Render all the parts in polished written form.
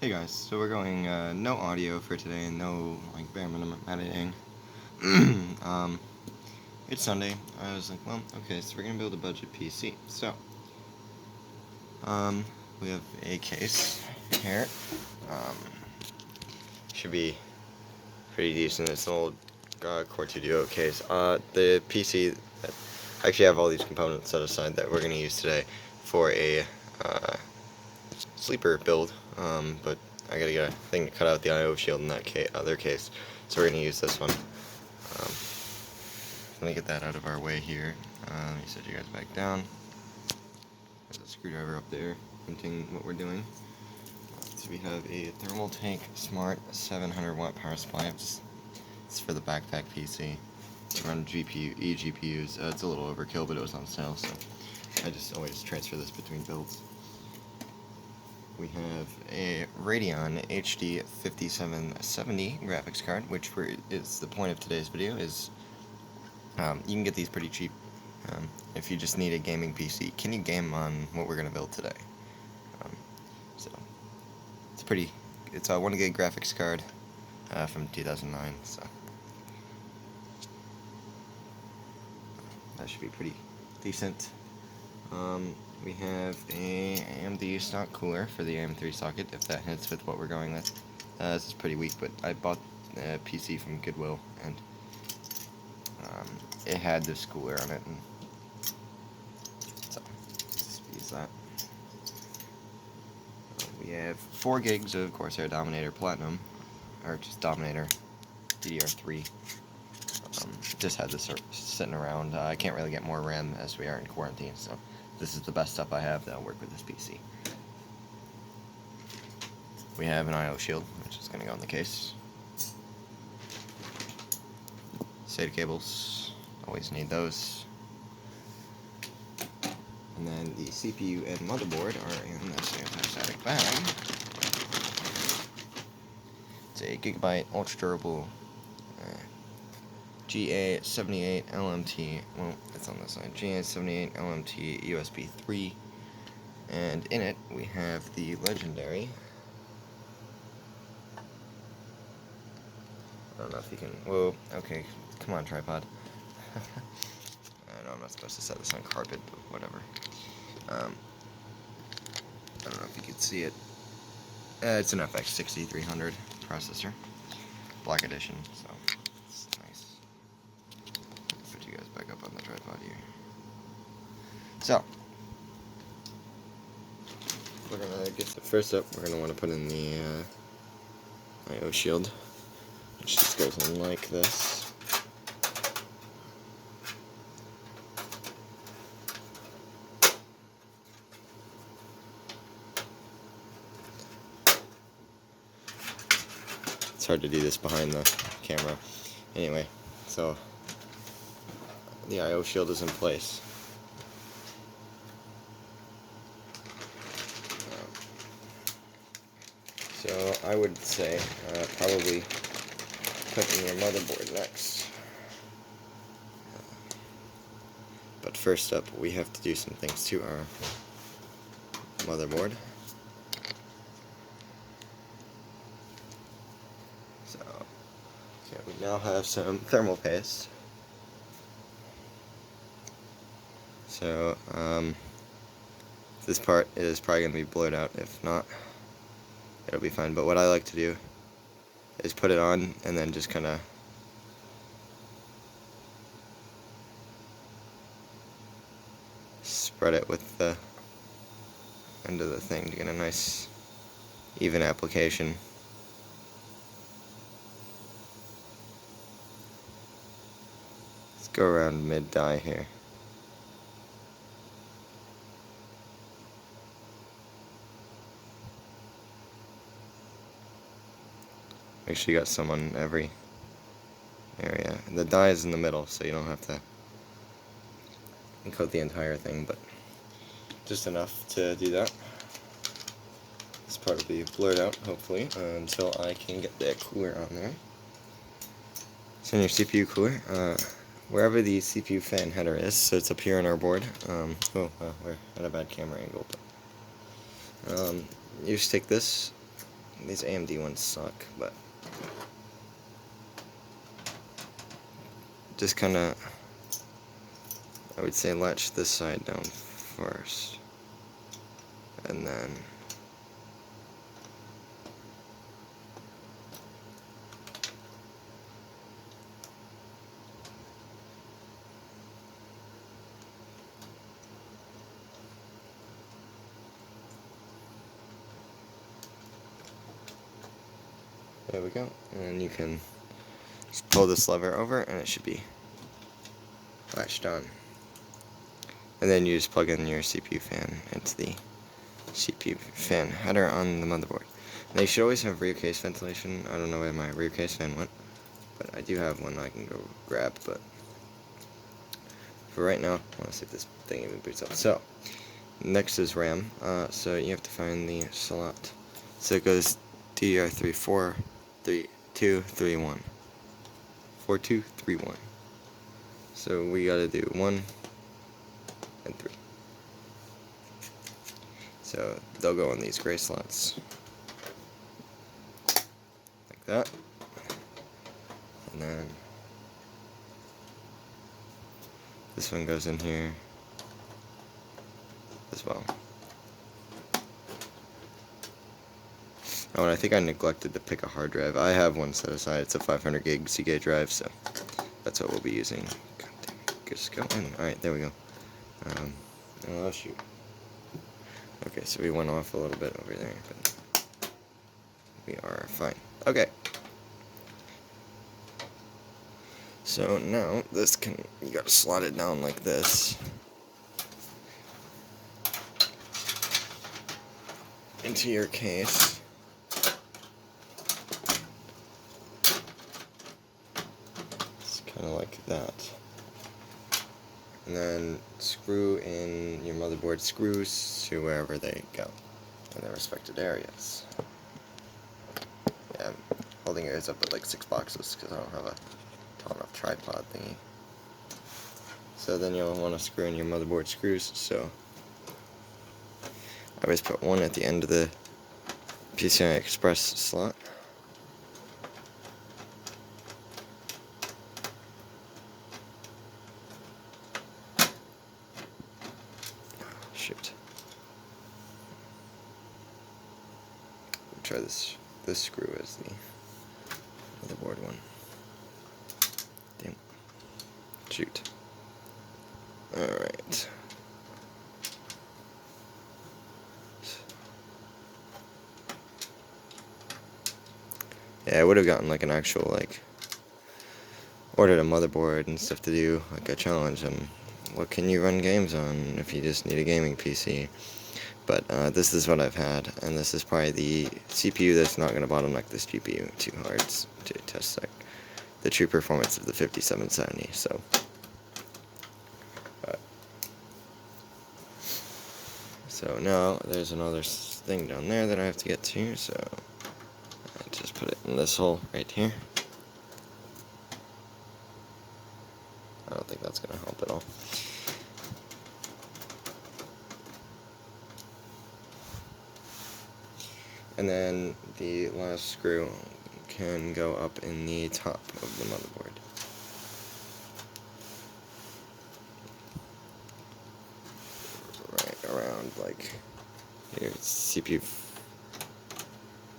Hey guys, so we're going no audio for today and no like bare minimum editing. um, it's Sunday. I was like, well, okay, so we're gonna build a budget PC. So, we have a case here. Um, should be pretty decent. It's an old Core 2 Duo case. The PC, I actually have all these components set aside that we're gonna use today for a sleeper build, but I gotta get a thing to cut out the IO shield in that other case, so we're gonna use this one. Let me get that out of our way here. Let me set you guys back down. There's a screwdriver up there, hinting what we're doing. So we have a Thermaltake Smart 700 watt power supply. It's for the backpack PC. To run eGPUs. It's a little overkill, but it was on sale, so I just always transfer this between builds. We have a Radeon HD 5770 graphics card, which is the point of today's video. Is you can get these pretty cheap if you just need a gaming PC. Can you game on what we're gonna build today? So it's a 1 gig graphics card from 2009. So that should be pretty decent. We have a AMD stock cooler for the AM3 socket, if that hits with what we're going with. This is pretty weak, but I bought a PC from Goodwill, and it had this cooler on it, and so let's use that. We have 4 gigs of Corsair Dominator Platinum, or just Dominator DDR3. Just had this sitting around. I can't really get more RAM as we are in quarantine, so this is the best stuff I have that'll work with this PC. We have an IO shield, which is going to go in the case. SATA cables, always need those. And then the CPU and motherboard are in this anti-static bag. It's a Gigabyte ultra durable GA78 LMT, well, it's on this side, GA78 LMT USB 3, and in it we have the legendary, I don't know if you can, whoa, okay, come on tripod, I know I'm not supposed to set this on carpet, but whatever, I don't know if you can see it, it's an FX 6300 processor, black edition, so it's nice. Put you guys back up on the tripod here. So, we're gonna get the first up. We're gonna want to put in the IO shield, which just goes in like this. It's hard to do this behind the camera. Anyway, so the IO shield is in place. So I would say probably put in your motherboard next. But first up, we have to do some things to our motherboard. So, okay, we now have some thermal paste. So, this part is probably going to be blurred out. If not, it'll be fine. But what I like to do is put it on and then just kind of spread it with the end of the thing to get a nice even application. Let's go around mid-die here. Make sure you got some on every area. The die is in the middle, so you don't have to coat the entire thing, but just enough to do that. This part will be blurred out, hopefully, until I can get the cooler on there. So in your CPU cooler, wherever the CPU fan header is, so it's up here on our board. We're at a bad camera angle, but you just take this, these AMD ones suck, but just kind of, I would say, latch this side down first, and then there we go. And you can just pull this lever over and it should be latched on. And then you just plug in your CPU fan into the CPU fan header on the motherboard. Now you should always have rear case ventilation. I don't know where my rear case fan went, but I do have one I can go grab. But for right now, I want to see if this thing even boots up. So next is RAM. So you have to find the slot. So it goes DDR3 4 3 2 3 1 4 2 3 1. So we gotta do 1 and 3. So they'll go in these gray slots like that, and then this one goes in here as well. Oh, and I think I neglected to pick a hard drive. I have one set aside. It's a 500 gig Seagate drive, so that's what we'll be using. God damn it. Just go in. Alright, there we go. Oh, shoot. Okay, so we went off a little bit over there, but we are fine. Okay. So now, you gotta slot it down like this into your case. Kind of like that, and then screw in your motherboard screws to wherever they go in their respected areas. Yeah, I'm holding yours up with like 6 boxes because I don't have a tall enough tripod thingy. So then you'll want to screw in your motherboard screws. So I always put one at the end of the PCI Express slot. Shoot. Try this screw as the motherboard one. Damn. Shoot. Alright. Yeah, I would have gotten like an actual, like, ordered a motherboard and stuff to do, like a challenge on what can you run games on if you just need a gaming PC. But this is what I've had, and this is probably the CPU that's not going to bottleneck this GPU too hard to test the true performance of the 5770. So now there's another thing down there that I have to get to, so I just put it in this hole right here. I don't think that's going to help at all. And then the last screw can go up in the top of the motherboard. Right around, like, your CPU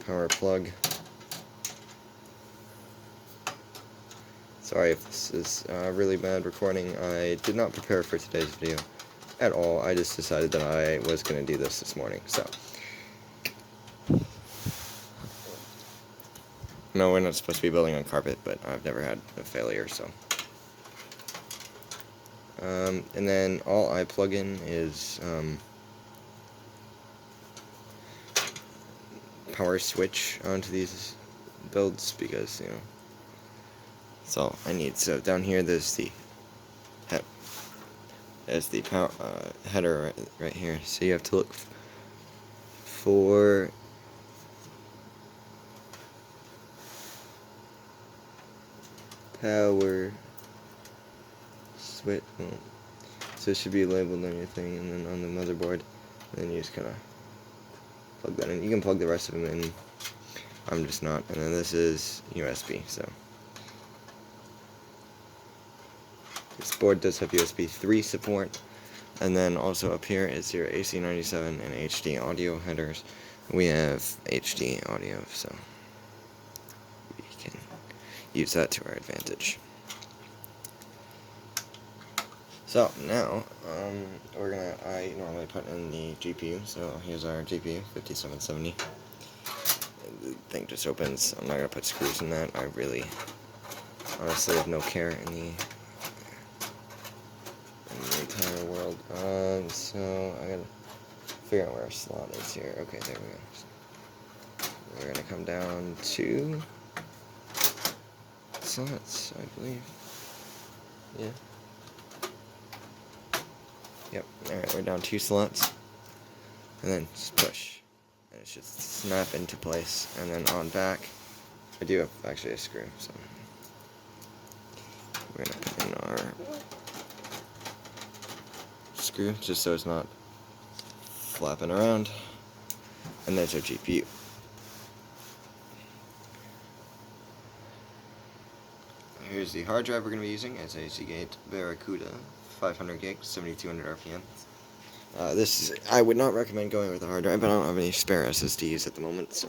power plug. Sorry if this is really bad recording. I did not prepare for today's video at all. I just decided that I was going to do this morning, so. No, we're not supposed to be building on carpet, but I've never had a failure, so. And then all I plug in is power switch onto these builds because, you know, that's all I need. So down here there's the power header right here. So you have to look for power switch. So it should be labeled on your thing, and then on the motherboard, and then you just kind of plug that in. You can plug the rest of them in I'm just not. And then this is USB, so this board does have USB 3 support. And then also up here is your AC97 and HD audio headers. We have HD audio, so we can use that to our advantage. So now, I normally put in the GPU, so here's our GPU, 5770. The thing just opens. I'm not going to put screws in that. I really, honestly, have no care in the entire world. So I gotta figure out where our slot is here. Okay, there we go. We're gonna come down to slots, I believe. Yeah. Yep. Alright, we're down 2 slots. And then just push. And it should snap into place. And then on back, I do have actually a screw, so we're gonna put in our screw just so it's not flapping around. And there's our GPU. Here's the hard drive we're going to be using. It's a Seagate Barracuda, 500 gigs, 7200 RPM. I would not recommend going with a hard drive, but I don't have any spare SSDs at the moment, so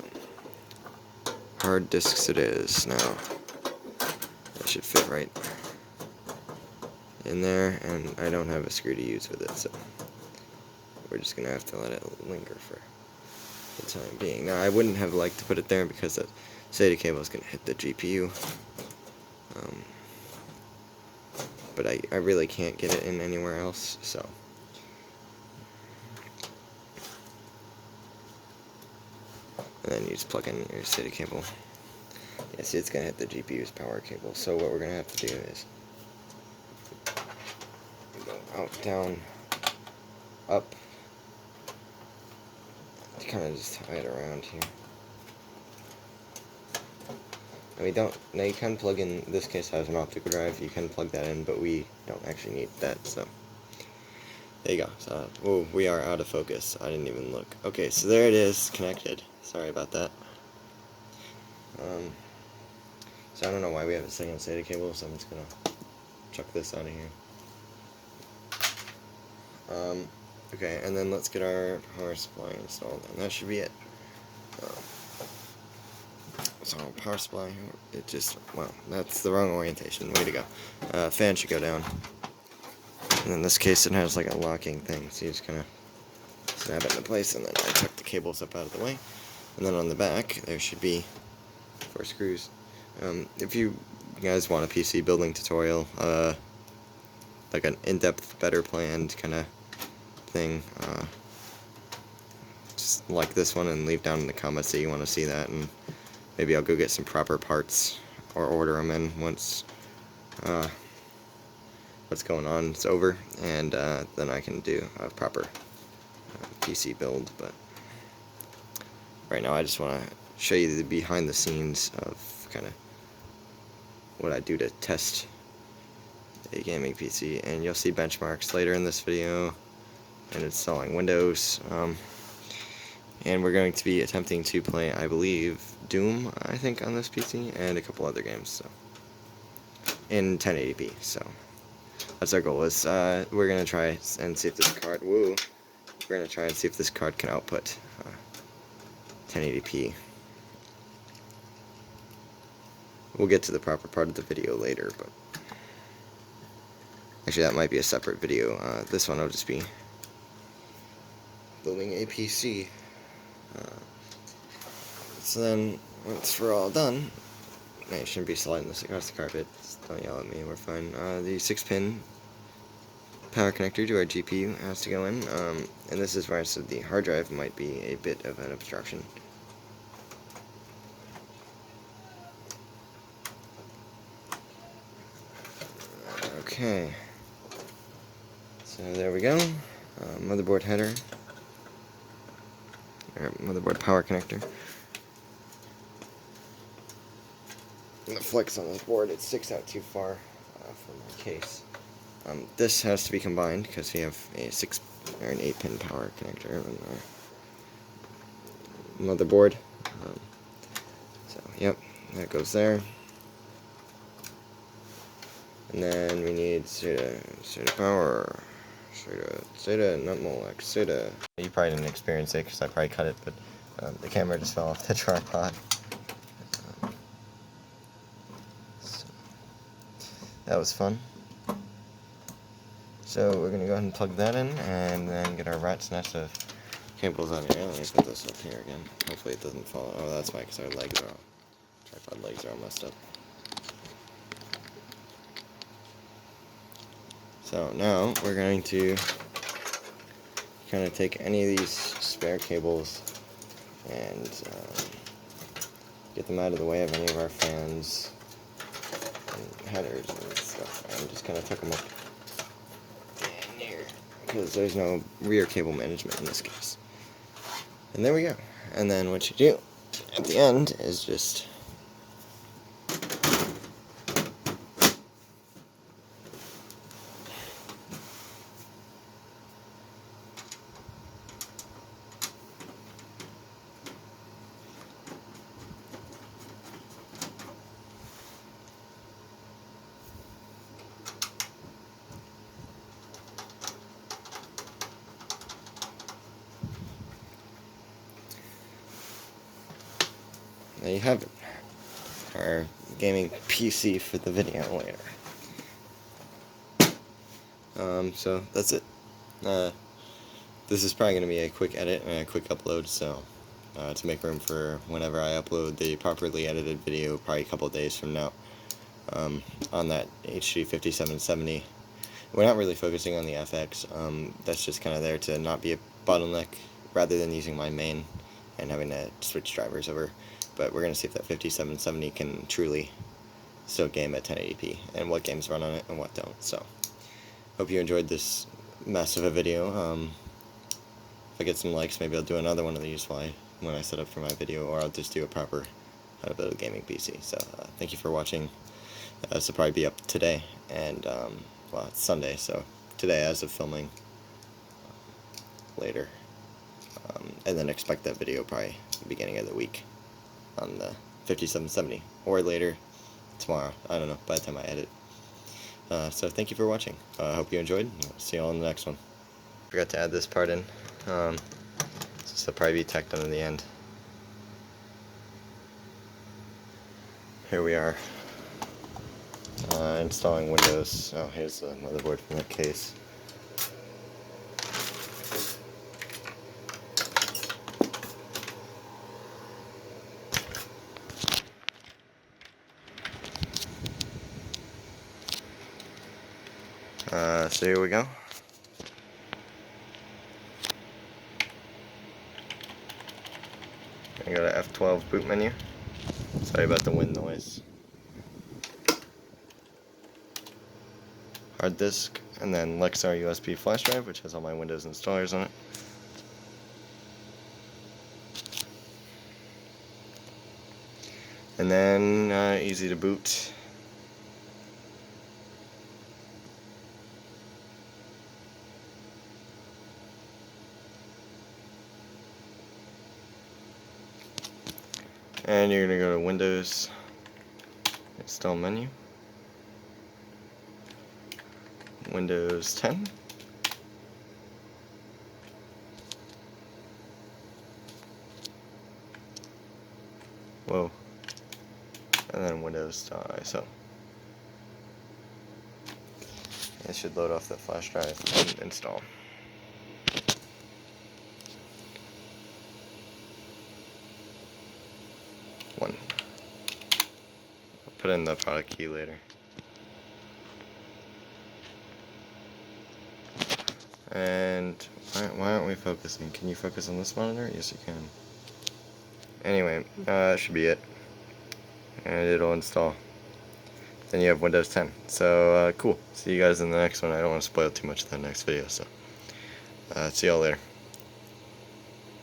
hard disks it is now. That should fit right in there, and I don't have a screw to use with it, so we're just going to have to let it linger for the time being. Now, I wouldn't have liked to put it there because the SATA cable is going to hit the GPU. But I really can't get it in anywhere else, so. And then you just plug in your SATA cable. Yeah, see, it's going to hit the GPU's power cable, so what we're going to have to do is go out, down, up, to kind of just tie it around here. And we don't, now you can plug in this case as an optical drive, you can plug that in, but we don't actually need that, so there you go. So, oh, we are out of focus, I didn't even look. Okay, so there it is, connected. Sorry about that. So I don't know why we have a second SATA cable, so I'm just gonna chuck this out of here. Okay, and then let's get our power supply installed, and that should be it. So power supply, it just, well, that's the wrong orientation, way to go. Fan should go down. And in this case it has like a locking thing, so you just kind of snap it into place, and then I tuck the cables up out of the way. And then on the back, there should be 4 screws. If you guys want a PC building tutorial, like an in-depth, better planned kind of thing, just like this one and leave down in the comments that you want to see that, and maybe I'll go get some proper parts or order them in once what's going on is over, and then I can do a proper PC build. But right now I just want to show you the behind the scenes of kind of what I do to test a gaming PC, and you'll see benchmarks later in this video and installing Windows. And we're going to be attempting to play, I believe, Doom, I think, on this PC, and a couple other games, so in 1080p, so that's our goal. Is we're gonna try and see if this card, we're gonna try and see if this card can output 1080p. We'll get to the proper part of the video later, but actually that might be a separate video. This one will just be building a PC. So then, once we're all done, I shouldn't be sliding this across the carpet, just don't yell at me, we're fine. The 6-pin power connector to our GPU has to go in, and this is where I said the hard drive might be a bit of an obstruction. Okay, so there we go, motherboard header, or motherboard power connector. And the flex on this board, it sticks out too far from my case. This has to be combined because we have a 6 or an 8-pin power connector on our motherboard. Yep, that goes there. And then we need SATA power. SATA, not Molex, SATA. You probably didn't experience it because I probably cut it, but the camera just fell off the tripod. So that was fun. So we're going to go ahead and plug that in and then get our rat's nest of cables on here. Let me put this up here again. Hopefully it doesn't fall. Oh, that's why, because our legs are all, tripod legs are all messed up. So now we're going to kind of take any of these spare cables and get them out of the way of any of our fans and headers and stuff, and just kind of tuck them up in here because there's no rear cable management in this case. And there we go. And then what you do at the end is just there you have it. Our gaming PC for the video later. So that's it. This is probably going to be a quick edit and a quick upload, so to make room for whenever I upload the properly edited video, probably a couple of days from now, on that HD 5770. We're not really focusing on the FX. That's just kind of there to not be a bottleneck, rather than using my main and having to switch drivers over. But we're going to see if that 5770 can truly still game at 1080p, and what games run on it and what don't. So, hope you enjoyed this mess of a video. If I get some likes, maybe I'll do another one of these when I set up for my video, or I'll just do a proper how to build a gaming PC. So, thank you for watching. This will probably be up today, and, well, it's Sunday, so today as of filming, later. And then expect that video probably the beginning of the week on the 5770, or later tomorrow. I don't know, by the time I edit. So thank you for watching. I hope you enjoyed. See you all in the next one. Forgot to add this part in. This will probably be tacked on in the end. Here we are. Installing Windows. Oh, here's the motherboard from that case. So here we go. I got an F12 boot menu. Sorry about the wind noise. Hard disk, and then Lexar USB flash drive, which has all my Windows installers on it. And then easy to boot. And you're going to go to Windows, install menu, Windows 10, whoa, and then Windows ISO. It should load off the flash drive and install. One. I'll put in the product key later. And why aren't we focusing? Can you focus on this monitor? Yes, you can. Anyway, that should be it. And it'll install. Then you have Windows 10. So, cool. See you guys in the next one. I don't want to spoil too much of the next video, so see y'all later.